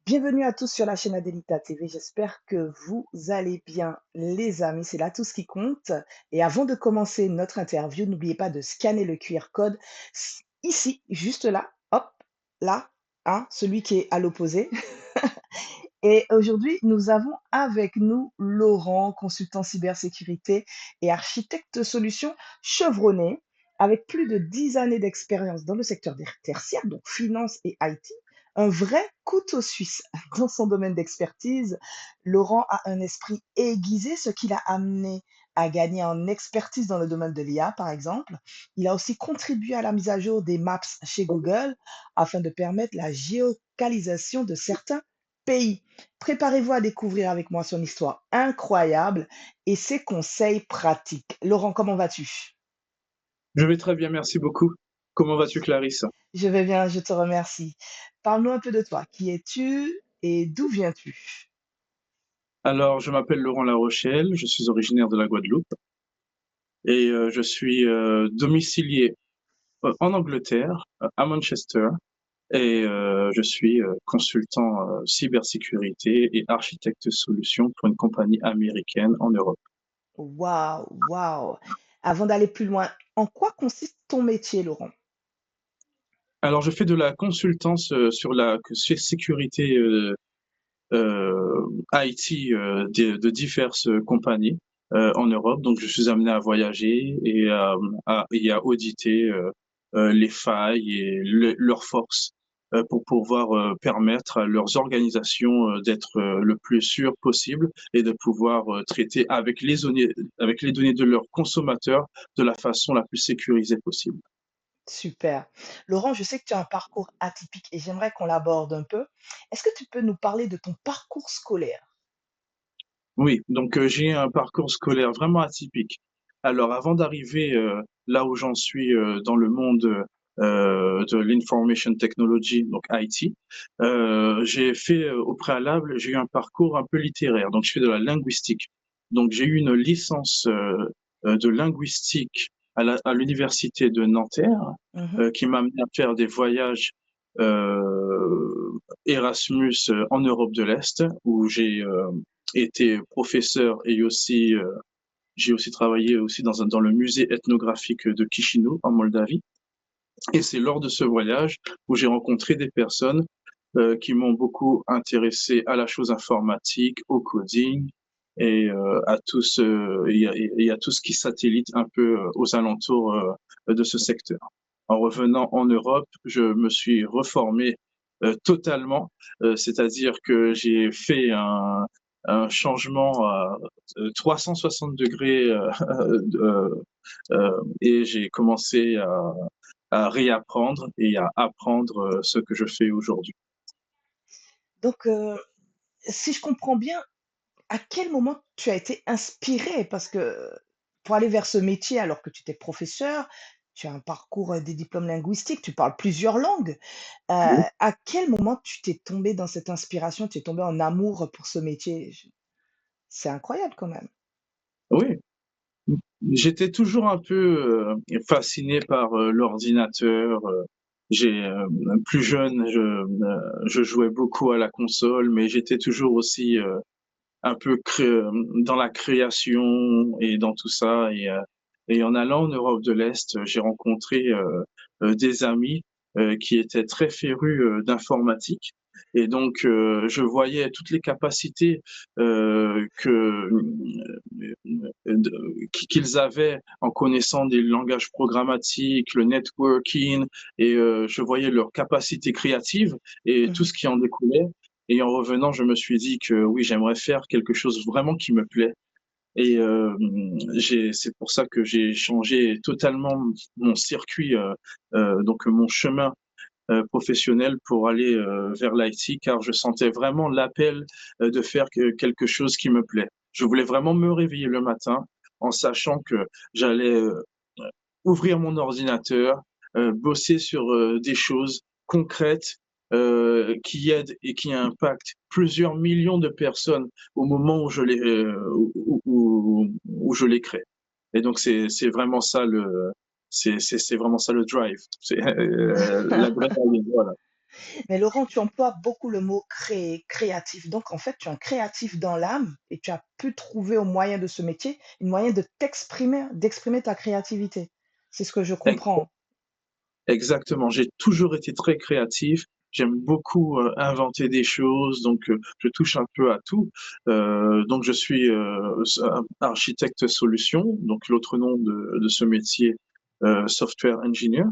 Bienvenue à tous sur la chaîne Adelita TV. J'espère que vous allez bien, les amis. C'est là tout ce qui compte. Et avant de commencer notre interview, n'oubliez pas de scanner le QR code ici, juste là, hop, là, hein, celui qui est à l'opposé. Et aujourd'hui, nous avons avec nous Laurent, consultant cybersécurité et architecte solution chevronné, avec plus de 10 années d'expérience dans le secteur tertiaire, donc finance et IT. Un vrai couteau suisse dans son domaine d'expertise. Laurent a un esprit aiguisé, ce qui l'a amené à gagner en expertise dans le domaine de l'IA, par exemple. Il a aussi contribué à la mise à jour des maps chez Google afin de permettre la géolocalisation de certains pays. Préparez-vous à découvrir avec moi son histoire incroyable et ses conseils pratiques. Laurent, comment vas-tu? Je vais très bien, merci beaucoup. Comment vas-tu, Clarisse? Je vais bien, je te remercie. Parle-nous un peu de toi. Qui es-tu et d'où viens-tu? Alors, je m'appelle Laurent Larochelle, je suis originaire de la Guadeloupe et je suis domicilié en Angleterre, à Manchester, et je suis consultant cybersécurité et architecte solution pour une compagnie américaine en Europe. Waouh, waouh. Avant d'aller plus loin, en quoi consiste ton métier, Laurent? Alors, je fais de la consultance sur la sécurité IT de diverses compagnies en Europe. Donc, je suis amené à voyager et à auditer les failles et leurs forces pour pouvoir permettre à leurs organisations d'être le plus sûres possible et de pouvoir traiter avec les données de leurs consommateurs de la façon la plus sécurisée possible. Super. Laurent, je sais que tu as un parcours atypique et j'aimerais qu'on l'aborde un peu. Est-ce que tu peux nous parler de ton parcours scolaire? Oui, donc j'ai un parcours scolaire vraiment atypique. Alors avant d'arriver, là où j'en suis, dans le monde, de l'information technology, donc IT, j'ai fait, au préalable, j'ai eu un parcours un peu littéraire, donc je fais de la linguistique. Donc j'ai eu une licence, de linguistique à l'université de Nanterre, Mhm. qui m'a amené à faire des voyages, Erasmus, en Europe de l'Est, où j'ai été professeur et aussi, j'ai aussi travaillé aussi dans le musée ethnographique de Chisinau en Moldavie. Et c'est lors de ce voyage où j'ai rencontré des personnes qui m'ont beaucoup intéressé à la chose informatique, au coding et à tout ce et à tout ce qui satellite un peu aux alentours de ce secteur. En revenant en Europe, je me suis reformé totalement, c'est-à-dire que j'ai fait un changement à 360 degrés et j'ai commencé à réapprendre et à apprendre ce que je fais aujourd'hui. Donc, si je comprends bien, à quel moment tu as été inspiré? Parce que pour aller vers ce métier, alors que tu étais professeur, tu as un parcours, des diplômes linguistiques, tu parles plusieurs langues. À quel moment tu t'es tombé dans cette inspiration, tu es tombé en amour pour ce métier? C'est incroyable quand même. Oui, j'étais toujours un peu fasciné par l'ordinateur. Plus jeune, je jouais beaucoup à la console, mais j'étais toujours aussi un peu dans la création et dans tout ça. Et en allant en Europe de l'Est, j'ai rencontré des amis qui étaient très férus d'informatique. Et donc, je voyais toutes les capacités qu'ils avaient en connaissant des langages programmatiques, le networking, et je voyais leurs capacités créatives et tout Mmh. ce qui en découlait. Et en revenant, je me suis dit que oui, j'aimerais faire quelque chose vraiment qui me plaît. Et c'est pour ça que j'ai changé totalement mon circuit, donc mon chemin professionnel pour aller vers l'IT, car je sentais vraiment l'appel de faire quelque chose qui me plaît. Je voulais vraiment me réveiller le matin en sachant que j'allais ouvrir mon ordinateur, bosser sur des choses concrètes qui aident et qui impactent plusieurs millions de personnes au moment où je les crée. Et donc c'est vraiment ça le c'est vraiment ça le drive. C'est l'adrénaline, voilà. Mais Laurent, tu emploies beaucoup le mot créatif. Donc, en fait, tu es un créatif dans l'âme et tu as pu trouver au moyen de ce métier une moyen de t'exprimer, d'exprimer ta créativité. C'est ce que je comprends. Exactement, j'ai toujours été très créatif. J'aime beaucoup inventer des choses, donc je touche un peu à tout. Donc je suis architecte solution, donc l'autre nom de ce métier, software engineer.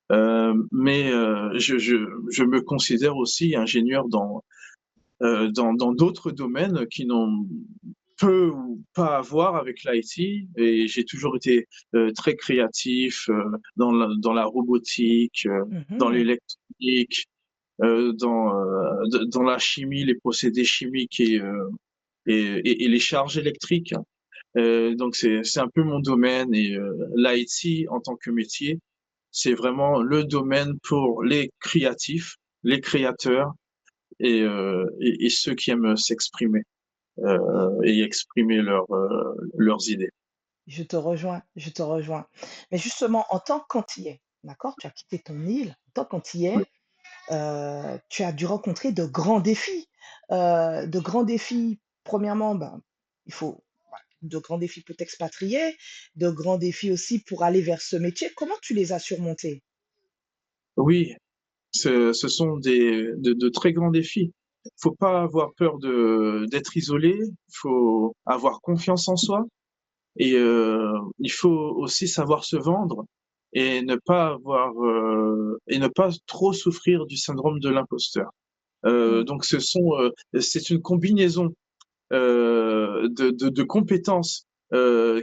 Mais je me considère aussi ingénieur dans d'autres domaines qui n'ont peu ou pas à voir avec l'IT, et j'ai toujours été très créatif dans la robotique, dans Mhm. l'électronique, dans la chimie, les procédés chimiques et les charges électriques. Donc c'est un peu mon domaine, et l'IT en tant que métier, c'est vraiment le domaine pour les créatifs, les créateurs et ceux qui aiment s'exprimer et exprimer leurs idées. Je te rejoins, je te rejoins. Mais justement, en tant qu'Antillais, d'accord, tu as quitté ton île, en tant Oui. qu'Antillais, tu as dû rencontrer de grands défis. De grands défis, premièrement, ben, il faut de grands défis pour t'expatrier, de grands défis aussi pour aller vers ce métier. Comment tu les as surmontés? Oui, ce sont de très grands défis. Il faut pas avoir peur d'être isolé, il faut avoir confiance en soi, et il faut aussi savoir se vendre et ne pas trop souffrir du syndrome de l'imposteur. Mmh, Donc c'est une combinaison de compétences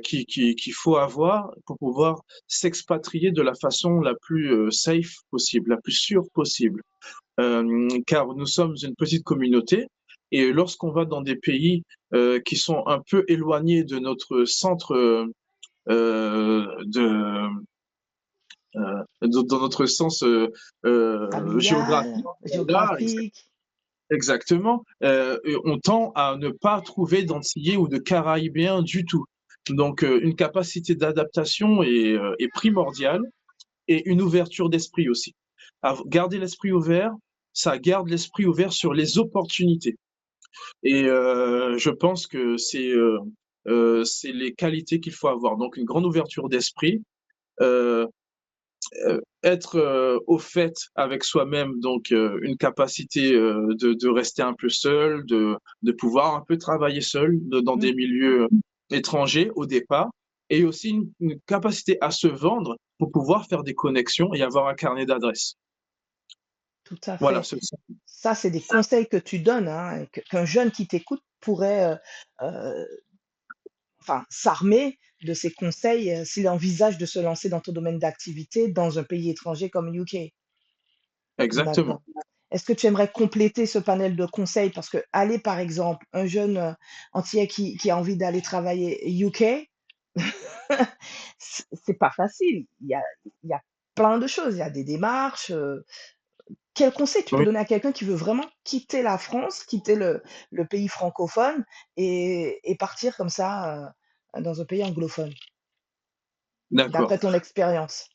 qu'il faut avoir pour pouvoir s'expatrier de la façon la plus safe possible, la plus sûre possible. Car nous sommes une petite communauté, et lorsqu'on va dans des pays qui sont un peu éloignés de notre centre de dans notre sens géographique, familial, là, géographique. exactement, on tend à ne pas trouver d'antillais ou de caribéens du tout. Donc une capacité d'adaptation est primordiale, et une ouverture d'esprit aussi. Garder l'esprit ouvert, ça garde l'esprit ouvert sur les opportunités, et je pense que c'est les qualités qu'il faut avoir. Donc une grande ouverture d'esprit, heu être au fait avec soi-même, donc une capacité de rester un peu seul, de pouvoir un peu travailler seul dans Mmh, des milieux étrangers au départ, et aussi une capacité à se vendre pour pouvoir faire des connexions et avoir un carnet d'adresses. tout à Voilà, fait. Ça, c'est des conseils que tu donnes, hein, et qu'un jeune qui t'écoute pourrait, heu, enfin, s'armer de ces conseils, s'il envisage de se lancer dans ton domaine d'activité dans un pays étranger comme UK. exactement. D'accord. Est-ce que tu aimerais compléter ce panel de conseils? Parce que aller, par exemple, un jeune, antillais qui a envie d'aller travailler UK, c'est pas facile. Il y a plein de choses, il y a des démarches, quel conseil tu peux Oui, donner à quelqu'un qui veut vraiment quitter la France, quitter le pays francophone et partir comme ça, dans un pays anglophone, d'accord, d'après ton expérience?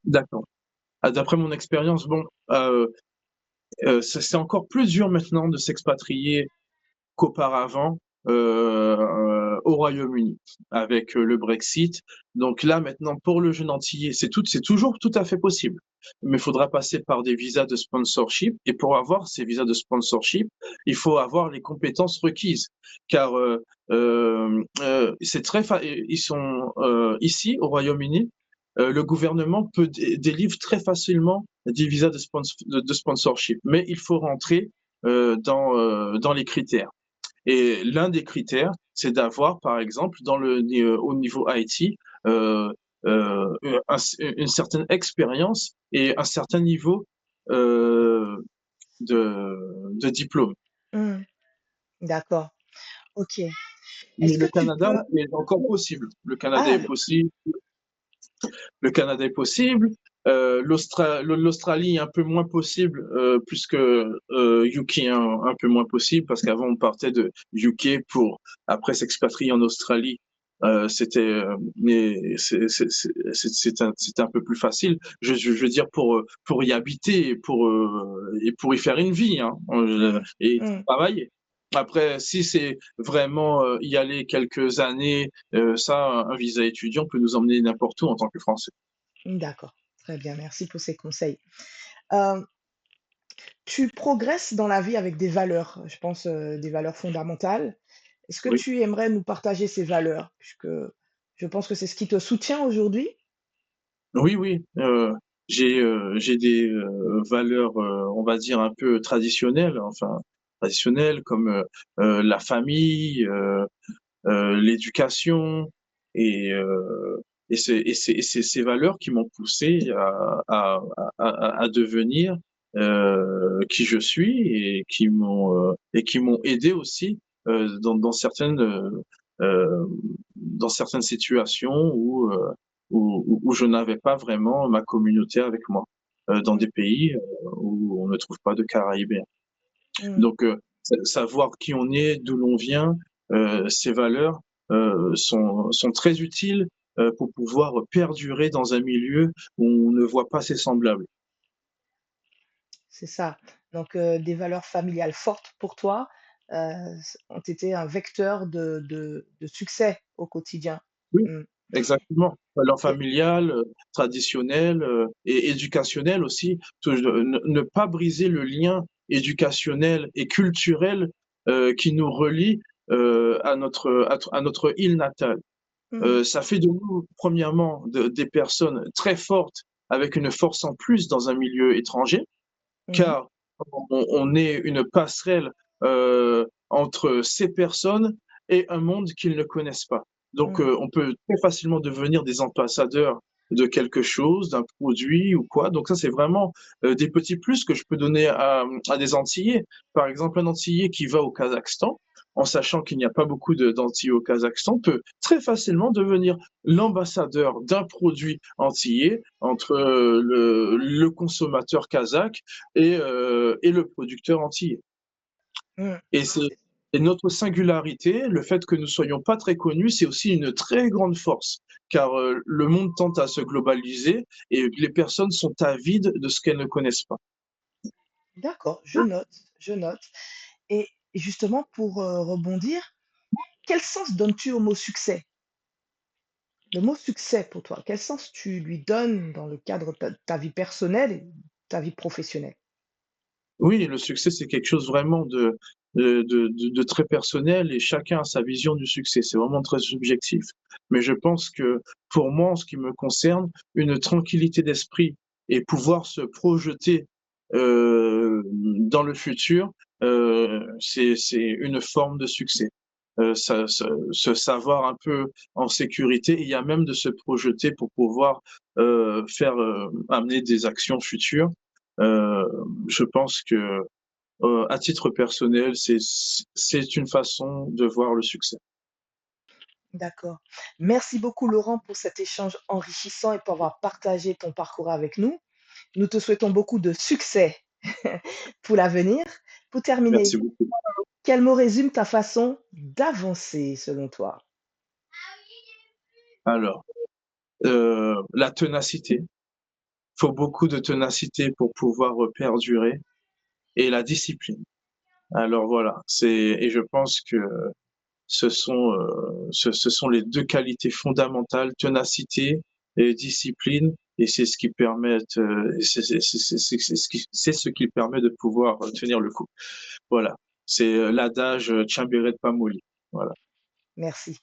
d'accord. Ah, d'après mon expérience, bon, c'est encore plus dur maintenant de s'expatrier qu'auparavant au Royaume-Uni avec le Brexit. Donc là, maintenant, pour le jeune Antillais, c'est toujours tout à fait possible. Mais il faudra passer par des visas de sponsorship. Et pour avoir ces visas de sponsorship, il faut avoir les compétences requises. Car c'est ils sont ici au Royaume-Uni. Le gouvernement délivre très facilement des visas de sponsorship, mais il faut rentrer dans les critères. Et l'un des critères, c'est d'avoir, par exemple, au niveau IT, euh, une certaine expérience et un certain niveau euh, de diplôme. Mmh, d'accord, OK. Mais Est-ce que le tu Canada peux est encore possible. Le Canada ah, est possible. Le Canada est possible. L'Australie est un peu moins possible, puisque UK est un peu moins possible, parce qu'avant on partait de UK pour après s'expatrier en Australie. C'était, mais c'est un peu plus facile. Je veux dire pour y habiter et pour y faire une vie, hein, Mmh. et Mmh. travailler. Après, si c'est vraiment, y aller quelques années, ça, un visa étudiant peut nous emmener n'importe où en tant que Français. D'accord, très bien, merci pour ces conseils. Hem, Tu progresses dans la vie avec des valeurs, je pense, des valeurs fondamentales. Est-ce que Oui. tu aimerais nous partager ces valeurs? Puisque je pense que c'est ce qui te soutient aujourd'hui? Oui, oui, j'ai des, valeurs, on va dire un peu traditionnelles, enfin traditionnelles comme, la famille, l'éducation et heu et c'est ces valeurs qui m'ont poussé à devenir, qui je suis et qui m'ont aidé aussi, heu, dans certaines situations où je n'avais pas vraiment ma communauté avec moi, dans Mmh, des pays, où on ne trouve pas de Caribéens. mmh. Donc, savoir qui on est, d'où l'on vient, ces valeurs, sont très utiles, pour pouvoir perdurer dans un milieu où on ne voit pas ses semblables. C'est ça. Donc, des valeurs familiales fortes pour toi, ont été un vecteur de succès au quotidien. Oui, Mmh. exactement. Valeurs Et familiales, traditionnelles, et éducationnelles aussi. Ne pas briser le lien éducationnel et culturel, qui nous relie, à notre île natale. mmh, Ça fait de nous, premièrement, des personnes très fortes, avec une force en plus dans un milieu étranger, mmh, car on est une passerelle, entre ces personnes et un monde qu'ils ne connaissent pas. Donc, mmh. on peut très facilement devenir des ambassadeurs de quelque chose, d'un produit ou quoi. Donc ça, c'est vraiment, des petits plus que je peux donner à des Antillais. Par exemple, un Antillais qui va au Kazakhstan, en sachant qu'il n'y a pas beaucoup d'Antillais au Kazakhstan, peut très facilement devenir l'ambassadeur d'un produit antillais entre, le consommateur kazakh et le producteur antillais. Mmh. Et c'est et notre singularité, le fait que nous soyons pas très connus, c'est aussi une très grande force, car, le monde tend à se globaliser et les personnes sont avides de ce qu'elles ne connaissent pas. D'accord, je note. Et justement pour, rebondir, quel sens donnes-tu au mot succès? Le mot succès pour toi, quel sens tu lui donnes dans le cadre de ta vie personnelle et ta vie professionnelle? Oui, le succès, c'est quelque chose vraiment de très personnel et chacun a sa vision du succès. C'est vraiment très subjectif. Mais je pense que pour moi, en ce qui me concerne, une tranquillité d'esprit et pouvoir se projeter, dans le futur, c'est une forme de succès. Se savoir un peu en sécurité et il y a même de se projeter pour pouvoir, amener des actions futures. Heu, je pense que, à titre personnel, c'est une façon de voir le succès. D'accord. Merci beaucoup Laurent pour cet échange enrichissant et pour avoir partagé ton parcours avec nous. Nous te souhaitons beaucoup de succès pour l'avenir. Pour Merci terminer, beaucoup. quel mot résume ta façon d'avancer selon toi? Alors, la ténacité. Il faut beaucoup de ténacité pour pouvoir, perdurer et la discipline. Alors voilà, c'est et je pense que ce sont les 2 qualités fondamentales, ténacité et discipline et c'est ce qui permettent, c'est ce qui permet de pouvoir, tenir le coup. Voilà, c'est, l'adage, Tiens béret de pas molli. Voilà. Merci.